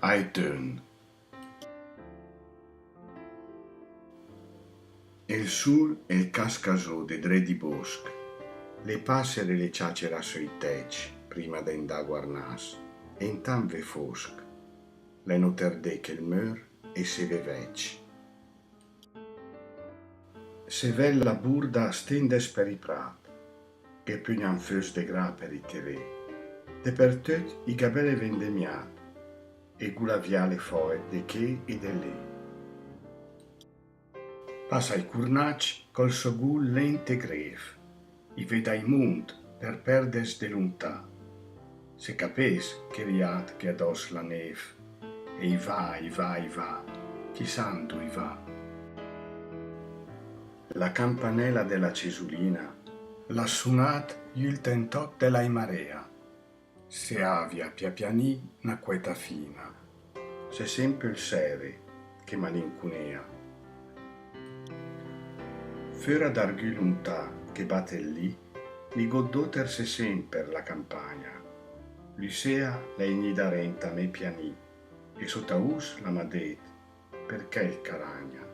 Aitön. Il sul e il cascasò de dre di bosc, le passere le ciacera sui tec prima d'endà guarnas, e intan ve fosc, le noterdè che il meur e se ve vec. Se vel la burda stendes per i prat, che pugnan fös de gra per i terè, de per tot i gabelle vendemiat, e gula via le foet de che e de lì. Passa i curnac col so gul lente gref, i veda i munt per perdes de luntà. Se capes che riat che ados la nef, e i va, i va, i va, chi santo i va. La campanella della cesulina l'ha sunat il tentoc della marea. Se avia piapianì na queta fina, se sempre il sere che malincunea. Fera d'argù luntà che batte lì, li goddoter se sen per la campagna. L'usea lei nida renta me pianì, e sottaus la madet, perché il caragna.